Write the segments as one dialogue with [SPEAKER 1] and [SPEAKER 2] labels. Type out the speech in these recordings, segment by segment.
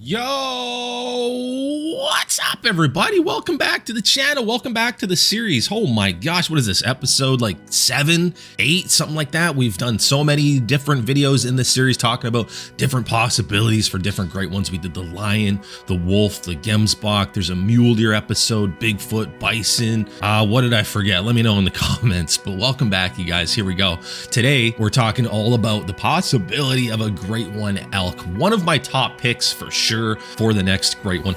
[SPEAKER 1] Yo, what's up everybody? Welcome back to the channel. Welcome back to the series. Oh my gosh, what is this, episode like 7, 8, something like that? We've done so many different videos in this series talking about different possibilities for different great ones. We did the lion, the wolf, the gemsbok. There's a mule deer episode, Bigfoot, bison. What did I forget? Let me know in the comments. But welcome back, you guys. Here we go. Today we're talking all about the possibility of a Great One elk. One of my top picks for sure for the next Great One.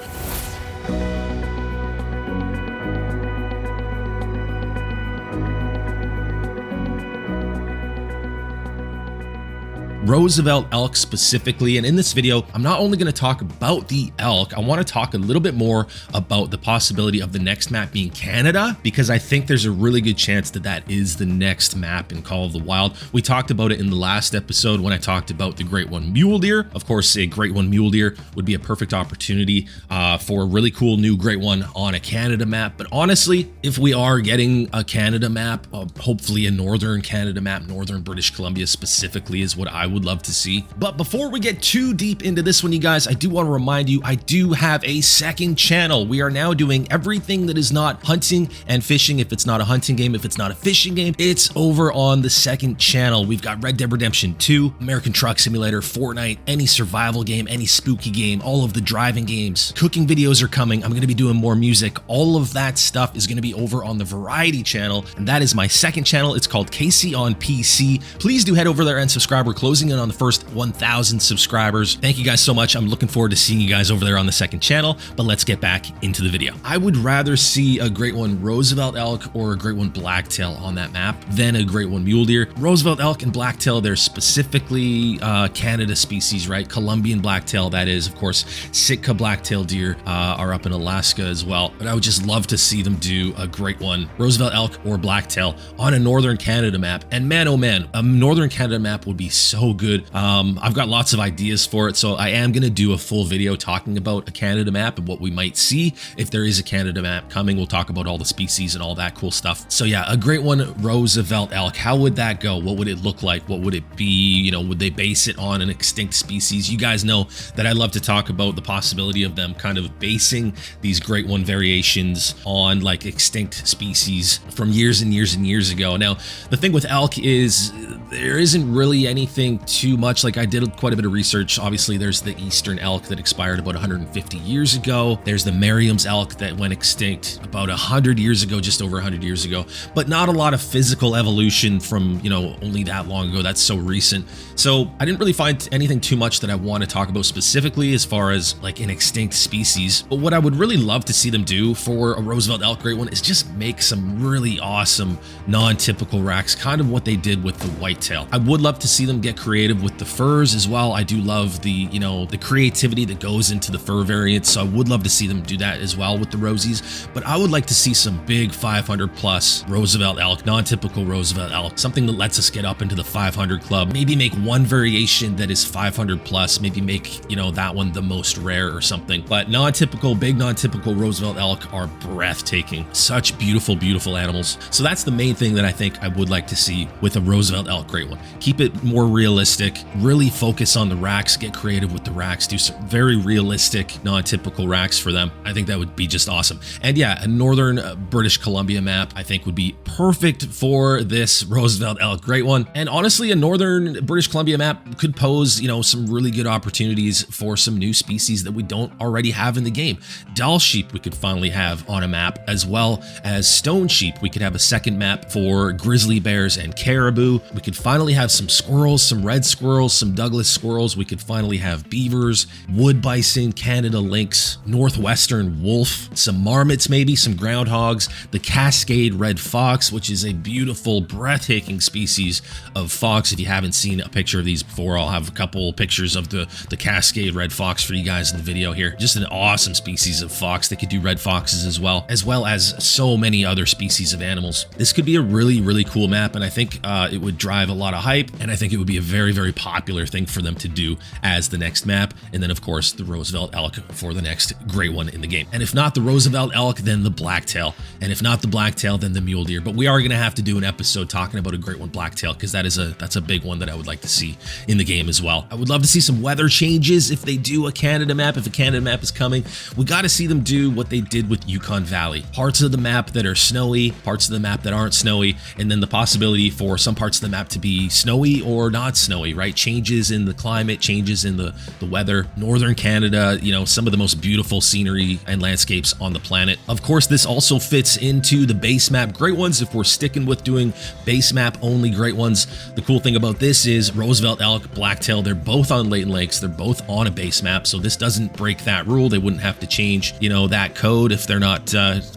[SPEAKER 1] Roosevelt elk specifically, and in this video I'm not only going to talk about the elk, I want to talk a little bit more about the possibility of the next map being Canada, because I think there's a really good chance that that is the next map in Call of the Wild. We talked about it in the last episode when I talked about the Great One mule deer. Of course, a Great One mule deer would be a perfect opportunity for a really cool new Great One on a Canada map. But honestly, if we are getting a Canada map, hopefully a northern Canada map, northern British Columbia specifically is what I would love to see. But before we get too deep into this one, you guys, I do want to remind you, I do have a second channel. We are now doing everything that is not hunting and fishing. If it's not a hunting game, if it's not a fishing game, it's over on the second channel. We've got Red Dead Redemption 2, American Truck Simulator, Fortnite, any survival game, any spooky game, all of the driving games. Cooking videos are coming. I'm going to be doing more music. All of that stuff is going to be over on the Variety channel, and that is my second channel. It's called Casey on PC. Please do head over there and subscribe. We're closing in on the first 1,000 subscribers. Thank you guys so much. I'm looking forward to seeing you guys over there on the second channel, but let's get back into the video. I would rather see a Great One Roosevelt elk or a Great One blacktail on that map than a Great One mule deer. Roosevelt elk and blacktail, they're specifically Canada species, right? Columbian blacktail, that is. Of course, Sitka blacktail deer are up in Alaska as well, but I would just love to see them do a Great One Roosevelt elk or blacktail on a northern Canada map. And man, oh man, a northern Canada map would be so good. I've got lots of ideas for it, so I am going to do a full video talking about a Canada map and what we might see if there is a Canada map coming. We'll talk about all the species and all that cool stuff. So yeah, a Great One Roosevelt elk, how would that go? What would it look like? What would it be? You know, would they base it on an extinct species? You guys know that I love to talk about the possibility of them kind of basing these Great One variations on like extinct species from years and years and years ago. Now, the thing with elk is there isn't really anything too much. Like, I did quite a bit of research. Obviously, there's the eastern elk that expired about 150 years ago. There's the Merriam's elk that went extinct about 100 years ago, just over 100 years ago, but not a lot of physical evolution from, you know, only that long ago. That's so recent. So I didn't really find anything too much that I want to talk about specifically as far as like an extinct species. But what I would really love to see them do for a Roosevelt elk Great One is just make some really awesome non-typical racks, kind of what they did with the whitetail. I would love to see them get creative with the furs as well. I do love the, you know, the creativity that goes into the fur variants, so I would love to see them do that as well with the Rosies. But I would like to see some big 500 plus Roosevelt elk, non-typical Roosevelt elk, something that lets us get up into the 500 club. Maybe make one variation that is 500 plus, maybe make, you know, that one the most rare or something. But non-typical, big non-typical Roosevelt elk are breathtaking. Such beautiful, beautiful animals. So that's the main thing that I think I would like to see with a Roosevelt elk Great One. Keep it more realistic, really focus on the racks, get creative with the racks, do some very realistic, non-typical racks for them. I think that would be just awesome. And yeah, a northern British Columbia map I think would be perfect for this Roosevelt elk Great One. And honestly, a northern British Columbia map could pose, you know, some really good opportunities for some new species that we don't already have in the game. Doll sheep we could finally have on a map, as well as stone sheep. We could have a second map for grizzly bears and caribou. We could finally have some squirrels, some red squirrels, some Douglas squirrels. We could finally have beavers, wood bison, Canada lynx, northwestern wolf, some marmots, maybe some groundhogs, the Cascade red fox, which is a beautiful, breathtaking species of fox. If you haven't seen a picture of these before, I'll have a couple pictures of the Cascade red fox for you guys in the video here. Just an awesome species of fox. They could do red foxes as well as so many other species of animals. This could be a really, really cool map, and I think it would drive a lot of hype, and I think it would be a very, very popular thing for them to do as the next map. And then of course the Roosevelt Elk for the next great one in the game. And if not the Roosevelt Elk, then the Blacktail. And if not the Blacktail, then the Mule Deer. But we are going to have to do an episode talking about a Great One Blacktail, because that's a big one that I would like to see in the game as well. I would love to see some weather changes if they do a Canada map. If a Canada map is coming, we got to see them do what they did with Yukon Valley. Parts of the map that are snowy, parts of the map that aren't snowy, and then the possibility for some parts of the map to be snowy or not snowy, right? Changes in the climate, changes in the weather. Northern Canada, you know, some of the most beautiful scenery and landscapes on the planet. Of course, this also fits into the base map Great Ones if we're sticking with doing base map only Great Ones. The cool thing about this is Roosevelt Elk, Blacktail, they're both on latent lakes. They're both on a base map, so this doesn't break that rule. They wouldn't have to change, you know, that code if they're not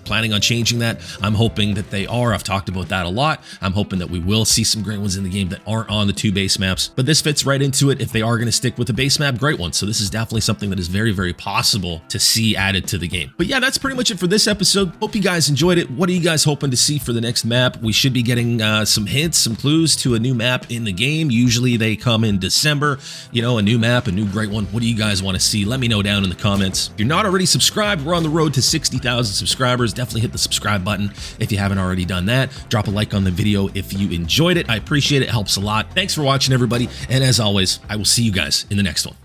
[SPEAKER 1] planning on changing that. I'm hoping that they are. I've talked about that a lot. I'm hoping that we will see some Great Ones in the game that aren't on the 2 base maps, but this fits right into it if they are going to stick with the base map Great One. So this is definitely something that is very, very possible to see added to the game. But yeah, that's pretty much it for this episode. Hope you guys enjoyed it. What are you guys hoping to see for the next map? We should be getting some hints, some clues to a new map in the game. Usually they come in December, you know, a new map, a new Great One. What do you guys want to see? Let me know down in the comments. If you're not already subscribed, we're on the road to 60,000 subscribers. Definitely hit the subscribe button if you haven't already done that. Drop a like on the video if you enjoyed it. I appreciate it. It helps a lot. Thanks for watching, everybody. And as always, I will see you guys in the next one.